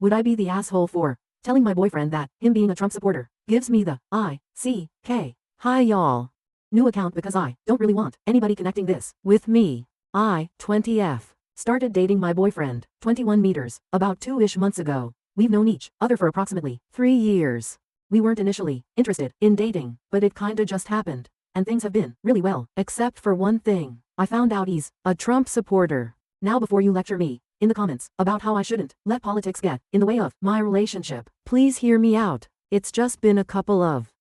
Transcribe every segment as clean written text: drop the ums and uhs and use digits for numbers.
would I be the asshole for telling my boyfriend that him being a Trump supporter gives me the ICK? Hi y'all. New account because I don't really want anybody connecting this with me. I, 20F, started dating my boyfriend, 21 meters, about 2-ish months ago. We've known each other for approximately 3 years. We weren't initially interested in dating, but it kinda just happened. And things have been really well, except for one thing. I found out he's a Trump supporter. Now before you lecture me in the comments about how I shouldn't let politics get in the way of my relationship, please hear me out. It's just been a couple of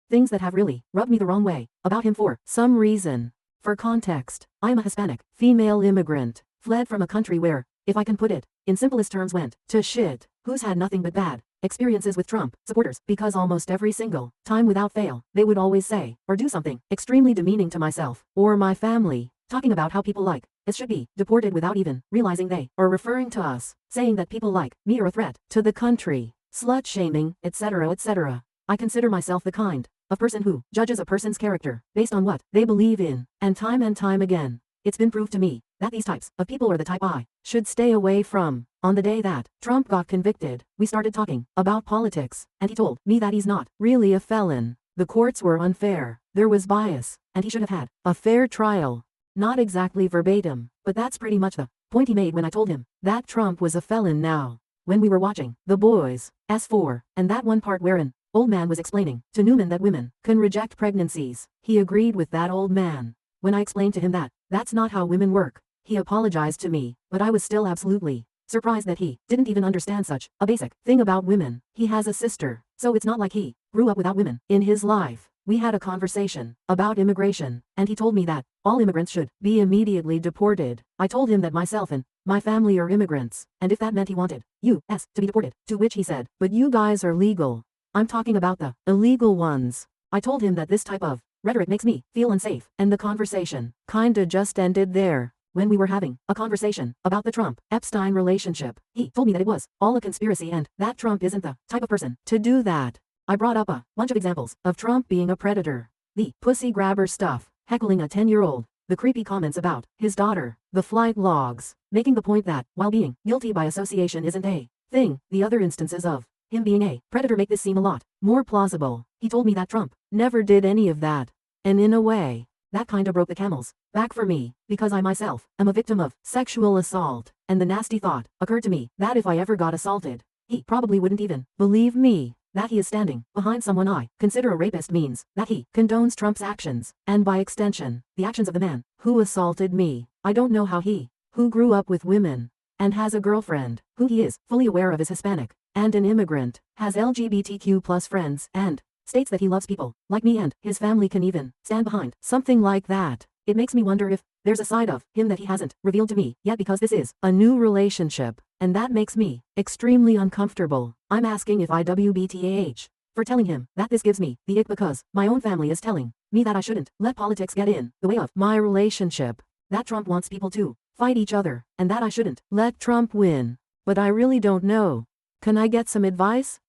things that have really rubbed me the wrong way about him for some reason. For context, I am a Hispanic, female immigrant, fled from a country where, if I can put it in simplest terms, went to shit, who's had nothing but bad experiences with Trump supporters because almost every single time without fail, they would always say or do something extremely demeaning to myself or my family, talking about how people like us should be deported without even realizing they are referring to us, saying that people like me are a threat to the country, slut shaming, etc., etc. I consider myself the kind of person who judges a person's character based on what they believe in, and time again, it's been proved to me that these types of people are the type I should stay away from. On the day that Trump got convicted, we started talking about politics, and he told me that he's not really a felon. The courts were unfair, there was bias, and he should have had a fair trial. Not exactly verbatim, but that's pretty much the point he made when I told him that Trump was a felon now. When we were watching The Boys, S4, and that one part where an old man was explaining to Newman that women can reject pregnancies, he agreed with that old man. When I explained to him that that's not how women work, he apologized to me, but I was still absolutely surprised that he didn't even understand such a basic thing about women. He has a sister, so it's not like he grew up without women in his life. We had a conversation about immigration, and he told me that all immigrants should be immediately deported. I told him that myself and my family are immigrants, and if that meant he wanted us to be deported, to which he said, "But you guys are legal. I'm talking about the illegal ones." I told him that this type of rhetoric makes me feel unsafe, and the conversation kinda just ended there. When we were having a conversation about the Trump-Epstein relationship, he told me that it was all a conspiracy and that Trump isn't the type of person to do that. I brought up a bunch of examples of Trump being a predator, the pussy grabber stuff, heckling a 10-year-old, the creepy comments about his daughter, the flight logs, making the point that, while being guilty by association isn't a thing, the other instances of him being a predator make this seem a lot more plausible. He told me that Trump never did any of that. And in a way, that kinda broke the camel's back for me, because I myself am a victim of sexual assault, and the nasty thought occurred to me that if I ever got assaulted, he probably wouldn't even believe me. That he is standing behind someone I consider a rapist means that he condones Trump's actions, and by extension, the actions of the man who assaulted me. I don't know how he, who grew up with women, and has a girlfriend, who he is fully aware of is Hispanic, and an immigrant, has LGBTQ+ friends, and states that he loves people like me and his family can even stand behind something like that. It makes me wonder if there's a side of him that he hasn't revealed to me yet because this is a new relationship, and that makes me extremely uncomfortable. I'm asking if I WBTAH for telling him that this gives me the ick because my own family is telling me that I shouldn't let politics get in the way of my relationship, that Trump wants people to fight each other, and that I shouldn't let Trump win. But I really don't know. Can I get some advice?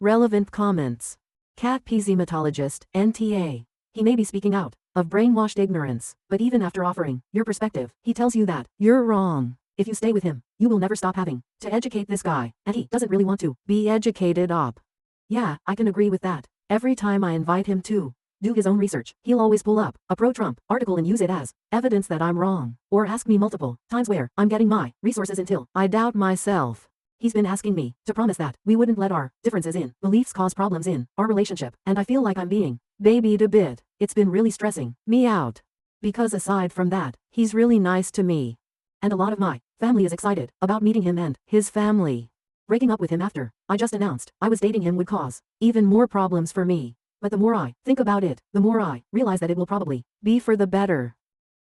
Relevant comments. Cat Physiologist, NTA. He may be speaking out of brainwashed ignorance, but even after offering your perspective, he tells you that you're wrong. If you stay with him, you will never stop having to educate this guy, and he doesn't really want to be educated up. Yeah, I can agree with that. Every time I invite him to do his own research, he'll always pull up a pro-Trump article and use it as evidence that I'm wrong, or ask me multiple times where I'm getting my resources until I doubt myself. He's been asking me to promise that we wouldn't let our differences in beliefs cause problems in our relationship, and I feel like I'm being babied a bit. It's been really stressing me out. Because aside from that, he's really nice to me. And a lot of my family is excited about meeting him and his family. Breaking up with him after I just announced I was dating him would cause even more problems for me. But the more I think about it, the more I realize that it will probably be for the better.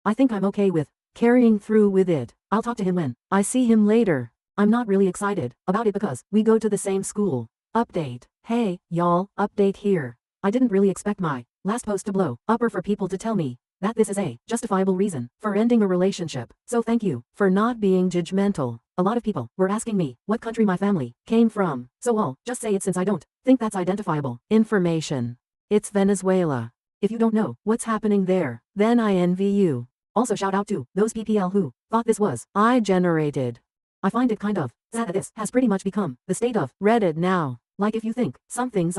I think I'm okay with carrying through with it. I'll talk to him when I see him later. I'm not really excited about it because we go to the same school. Update. Hey, y'all, update here. I didn't really expect my last post to blow up or for people to tell me that this is a justifiable reason for ending a relationship. So thank you for not being judgmental. A lot of people were asking me what country my family came from, so I'll just say it since I don't think that's identifiable information. It's Venezuela. If you don't know what's happening there, then I envy you. Also shout out to those PPL who thought this was I generated. I find it kind of sad that this has pretty much become the state of Reddit now. Like if you think something's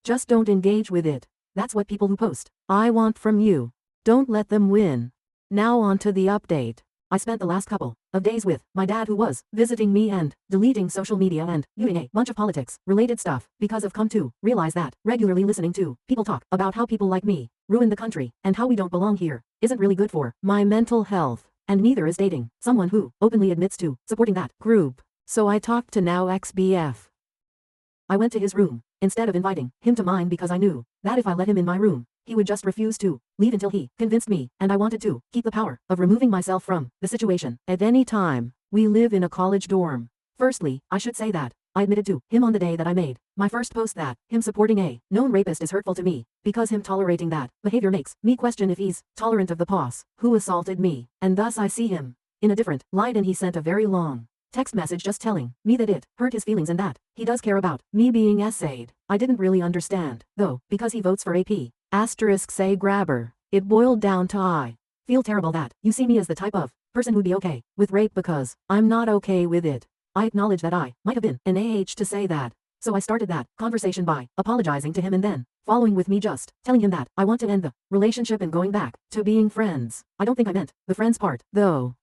just don't engage with it. That's what people who post I want from you. Don't let them win. Now on to the update. I spent the last couple of days with my dad who was visiting me and deleting social media and doing a bunch of politics related stuff because I've come to realize that regularly listening to people talk about how people like me ruin the country and how we don't belong here isn't really good for my mental health, and neither is dating someone who openly admits to supporting that group. So I talked to now ex-BF. I went to his room instead of inviting him to mine because I knew that if I let him in my room, he would just refuse to leave until he convinced me, and I wanted to keep the power of removing myself from the situation at any time. We live in a college dorm. Firstly, I should say that I admitted to him on the day that I made my first post that him supporting a known rapist is hurtful to me, because him tolerating that behavior makes me question if he's tolerant of the boss who assaulted me, and thus I see him in a different light, and he sent a very long text message just telling me that it hurt his feelings and that he does care about me being essayed. I didn't really understand, though, because he votes for AP. Say grabber. It boiled down to I feel terrible that you see me as the type of person who'd be okay with rape because I'm not okay with it. I acknowledge that I might have been an to say that. So I started that conversation by apologizing to him and then following with me just telling him that I want to end the relationship and going back to being friends. I don't think I meant the friends part, though.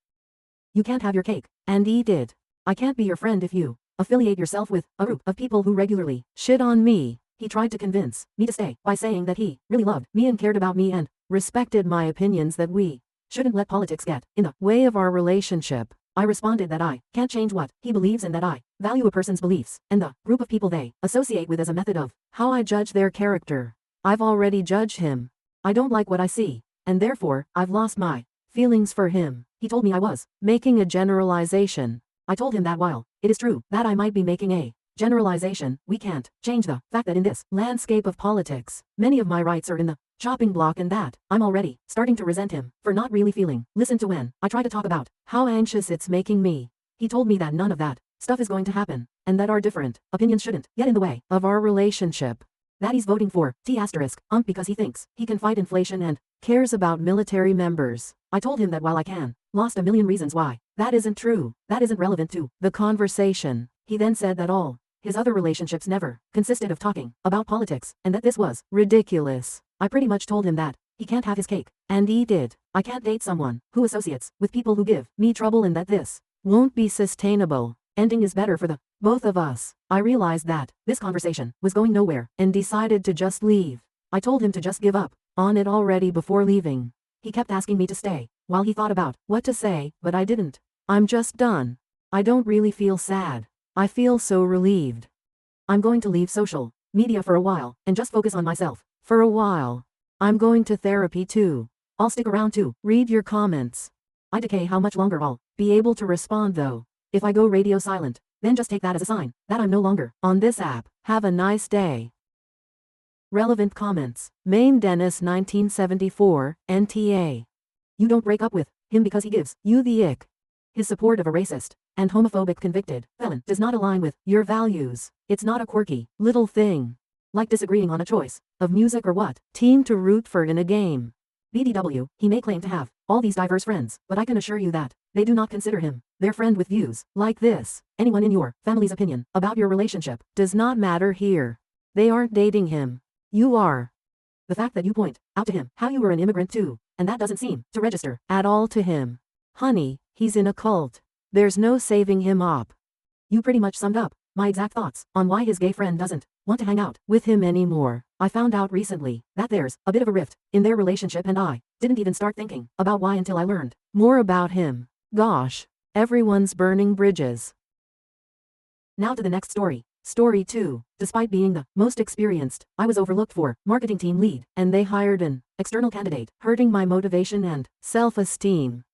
You can't have your cake and eat it. I can't be your friend if you affiliate yourself with a group of people who regularly shit on me. He tried to convince me to stay by saying that he really loved me and cared about me and respected my opinions, that we shouldn't let politics get in the way of our relationship. I responded that I can't change what he believes and that I value a person's beliefs and the group of people they associate with as a method of how I judge their character. I've already judged him. I don't like what I see, and therefore I've lost my feelings for him. He told me I was making a generalization. I told him that while it is true that I might be making a generalization, we can't change the fact that in this landscape of politics, many of my rights are in the chopping block, and that I'm already starting to resent him for not really feeling listened to when I try to talk about how anxious it's making me. He told me that none of that stuff is going to happen, and that our different opinions shouldn't get in the way of our relationship. That he's voting for because he thinks he can fight inflation and cares about military members. I told him that while I can lost a million reasons why that isn't true, that isn't relevant to the conversation. He then said that all his other relationships never consisted of talking about politics, and that this was ridiculous. I pretty much told him that he can't have his cake and eat it. I can't date someone who associates with people who give me trouble, and that this won't be sustainable. Ending is better for the both of us. I realized that this conversation was going nowhere and decided to just leave. I told him to just give up on it already before leaving. He kept asking me to stay while he thought about what to say, but I didn't. I'm just done. I don't really feel sad. I feel so relieved. I'm going to leave social media for a while and just focus on myself for a while. I'm going to therapy too. I'll stick around to read your comments. I decay how much longer I'll be able to respond though. If I go radio silent, then just take that as a sign that I'm no longer on this app. Have a nice day. Relevant comments. Maine Dennis 1974, NTA. You don't break up with him because he gives you the ick. His support of a racist and homophobic convicted felon does not align with your values. It's not a quirky little thing, like disagreeing on a choice of music or what team to root for in a game. BDW, he may claim to have all these diverse friends, but I can assure you that they do not consider him their friend with views like this. Anyone in your family's opinion about your relationship does not matter here. They aren't dating him. You are. The fact that you point out to him how you were an immigrant too, and that doesn't seem to register at all to him. Honey, he's in a cult. There's no saving him up. You pretty much summed up my exact thoughts on why his gay friend doesn't want to hang out with him anymore. I found out recently that there's a bit of a rift in their relationship, and I didn't even start thinking about why until I learned more about him. Gosh, everyone's burning bridges. Now to the next story. Story 2. Despite being the most experienced, I was overlooked for marketing team lead, and they hired an external candidate, hurting my motivation and self-esteem.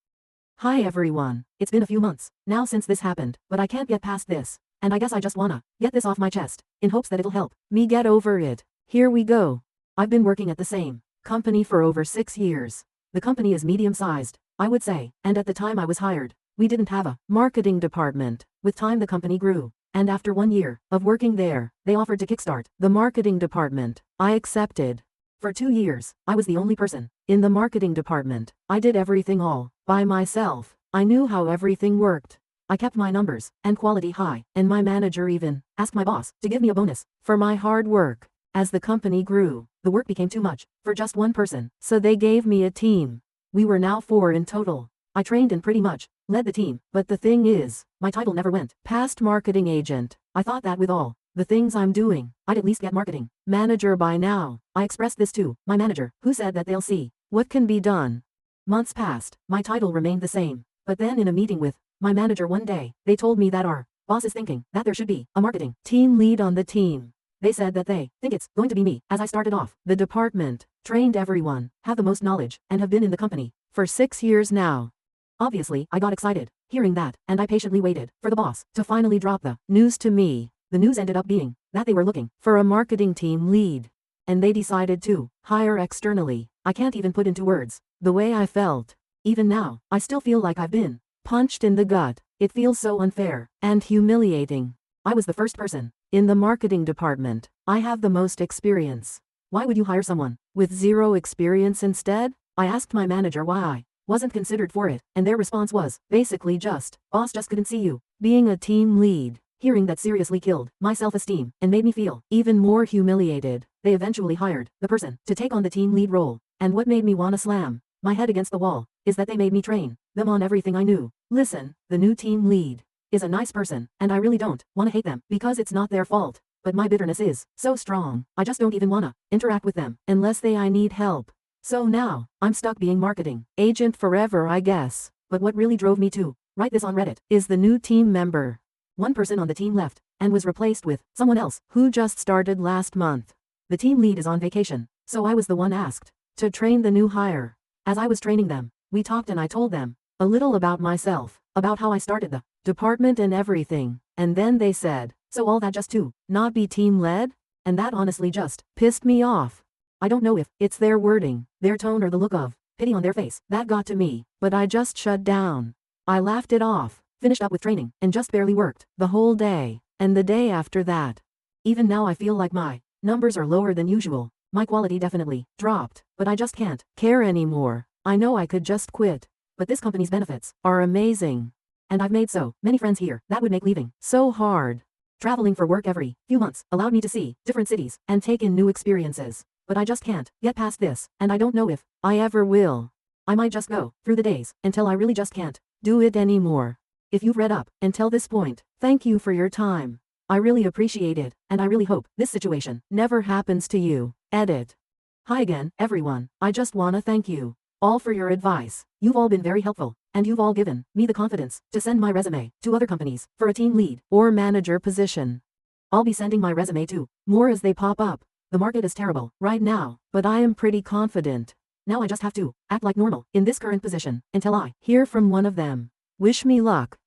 Hi everyone. It's been a few months now since this happened, but I can't get past this, and I guess I just wanna get this off my chest, in hopes that it'll help me get over it. Here we go. I've been working at the same company for over 6 years. The company is medium-sized, I would say, and at the time I was hired, we didn't have a marketing department. With time the company grew, and after 1 year of working there, they offered to kickstart the marketing department. I accepted. For 2 years, I was the only person in the marketing department. I did everything all by myself. I knew how everything worked. I kept my numbers and quality high, and my manager even asked my boss to give me a bonus for my hard work. As the company grew, the work became too much for just one person, so they gave me a team. We were now 4 in total. I trained and pretty much led the team, but the thing is, my title never went past marketing agent. I thought that with all the things I'm doing, I'd at least get marketing manager by now. I expressed this to my manager, who said that they'll see what can be done. Months passed, my title remained the same, but then in a meeting with my manager one day, they told me that our boss is thinking that there should be a marketing team lead on the team. They said that they think it's going to be me. As I started off the department, trained everyone, have the most knowledge, and have been in the company for 6 years now. Obviously, I got excited hearing that, and I patiently waited for the boss to finally drop the news to me. The news ended up being that they were looking for a marketing team lead, and they decided to hire externally. I can't even put into words the way I felt. Even now, I still feel like I've been punched in the gut. It feels so unfair and humiliating. I was the first person in the marketing department. I have the most experience. Why would you hire someone with 0 experience instead? I asked my manager why I wasn't considered for it, and their response was basically just, boss just couldn't see you being a team lead. Hearing that seriously killed my self-esteem and made me feel even more humiliated. They eventually hired the person to take on the team lead role, and what made me wanna slam my head against the wall is that they made me train them on everything I knew. Listen, the new team lead is a nice person, and I really don't wanna hate them because it's not their fault, but my bitterness is so strong, I just don't even wanna interact with them unless I need help. So now, I'm stuck being marketing agent forever, I guess. But what really drove me to write this on Reddit is the new team member. One person on the team left and was replaced with someone else who just started last month. The team lead is on vacation, so I was the one asked to train the new hire. As I was training them, we talked and I told them a little about myself, about how I started the department and everything, and then they said, so all that just to not be team led? And that honestly just pissed me off. I don't know if it's their wording, their tone, or the look of pity on their face that got to me, but I just shut down. I laughed it off, finished up with training, and just barely worked the whole day, and the day after that. Even now I feel like my numbers are lower than usual. My quality definitely dropped, but I just can't care anymore. I know I could just quit, but this company's benefits are amazing. And I've made so many friends here that would make leaving so hard. Traveling for work every few months allowed me to see different cities and take in new experiences. But I just can't get past this, and I don't know if I ever will. I might just go through the days until I really just can't do it anymore. If you've read up until this point, thank you for your time. I really appreciate it, and I really hope this situation never happens to you. Edit. Hi again, everyone. I just wanna thank you all for your advice. You've all been very helpful, and you've all given me the confidence to send my resume to other companies for a team lead or manager position. I'll be sending my resume to more as they pop up. The market is terrible right now, but I am pretty confident. Now I just have to act like normal in this current position until I hear from one of them. Wish me luck.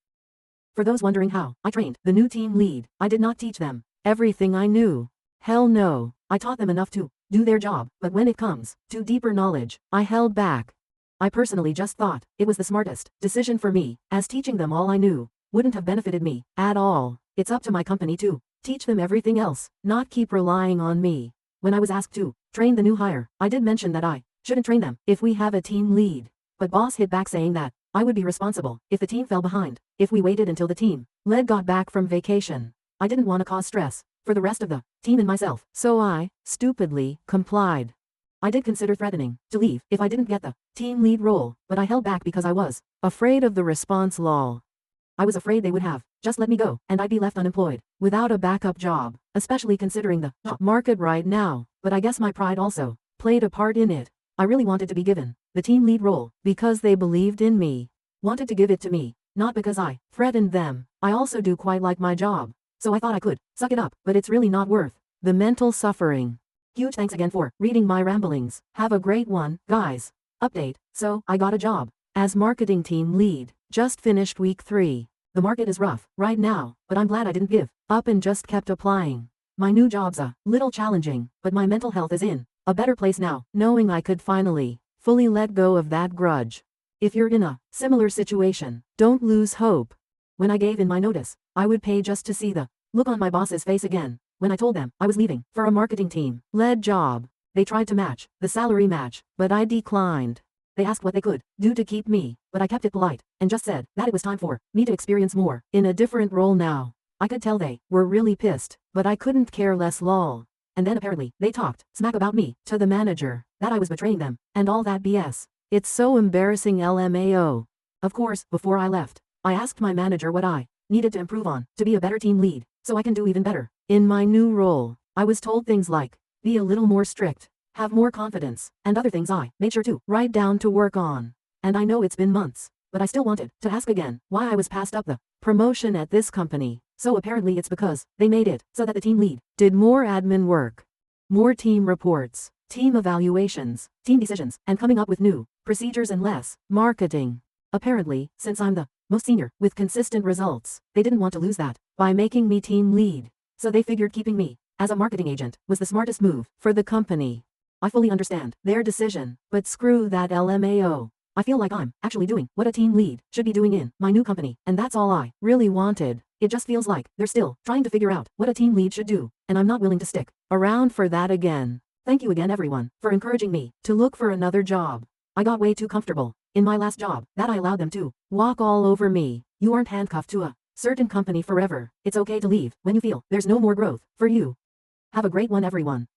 For those wondering how I trained the new team lead, I did not teach them everything I knew. Hell no, I taught them enough to do their job, but when it comes to deeper knowledge, I held back. I personally just thought it was the smartest decision for me, as teaching them all I knew wouldn't have benefited me at all. It's up to my company to teach them everything else, not keep relying on me. When I was asked to train the new hire, I did mention that I shouldn't train them if we have a team lead. But boss hit back saying that I would be responsible if the team fell behind, if we waited until the team lead got back from vacation. I didn't want to cause stress for the rest of the team and myself, so I stupidly complied. I did consider threatening to leave if I didn't get the team lead role, but I held back because I was afraid of the response. Lol. I was afraid they would have just let me go, and I'd be left unemployed, without a backup job, especially considering the job market right now. But I guess my pride also played a part in it. I really wanted to be given the team lead role because they believed in me, wanted to give it to me, not because I threatened them. I also do quite like my job, so I thought I could suck it up, but it's really not worth the mental suffering. Huge thanks again for reading my ramblings. Have a great one, guys. Update. So, I got a job as marketing team lead. Just finished week 3. The market is rough right now, but I'm glad I didn't give up and just kept applying. My new job's a little challenging, but my mental health is in a better place now, knowing I could finally fully let go of that grudge. If you're in a similar situation, don't lose hope. When I gave in my notice, I would pay just to see the look on my boss's face again. When I told them I was leaving for a marketing team led job, they tried to match the salary match, but I declined. They asked what they could do to keep me, but I kept it polite, and just said that it was time for me to experience more in a different role now. I could tell they were really pissed, but I couldn't care less lol. And then apparently, they talked smack about me to the manager, that I was betraying them, and all that BS. It's so embarrassing LMAO. Of course, before I left, I asked my manager what I needed to improve on to be a better team lead, so I can do even better in my new role. I was told things like, be a little more strict, have more confidence, and other things I made sure to write down to work on. And I know it's been months, but I still wanted to ask again why I was passed up the promotion at this company. So apparently it's because they made it so that the team lead did more admin work, more team reports, team evaluations, team decisions, and coming up with new procedures and less marketing. Apparently, since I'm the most senior with consistent results, they didn't want to lose that by making me team lead. So they figured keeping me as a marketing agent was the smartest move for the company. I fully understand their decision, but screw that LMAO. I feel like I'm actually doing what a team lead should be doing in my new company, and that's all I really wanted. It just feels like they're still trying to figure out what a team lead should do, and I'm not willing to stick around for that again. Thank you again everyone for encouraging me to look for another job. I got way too comfortable in my last job that I allowed them to walk all over me. You aren't handcuffed to a certain company forever. It's okay to leave when you feel there's no more growth for you. Have a great one everyone.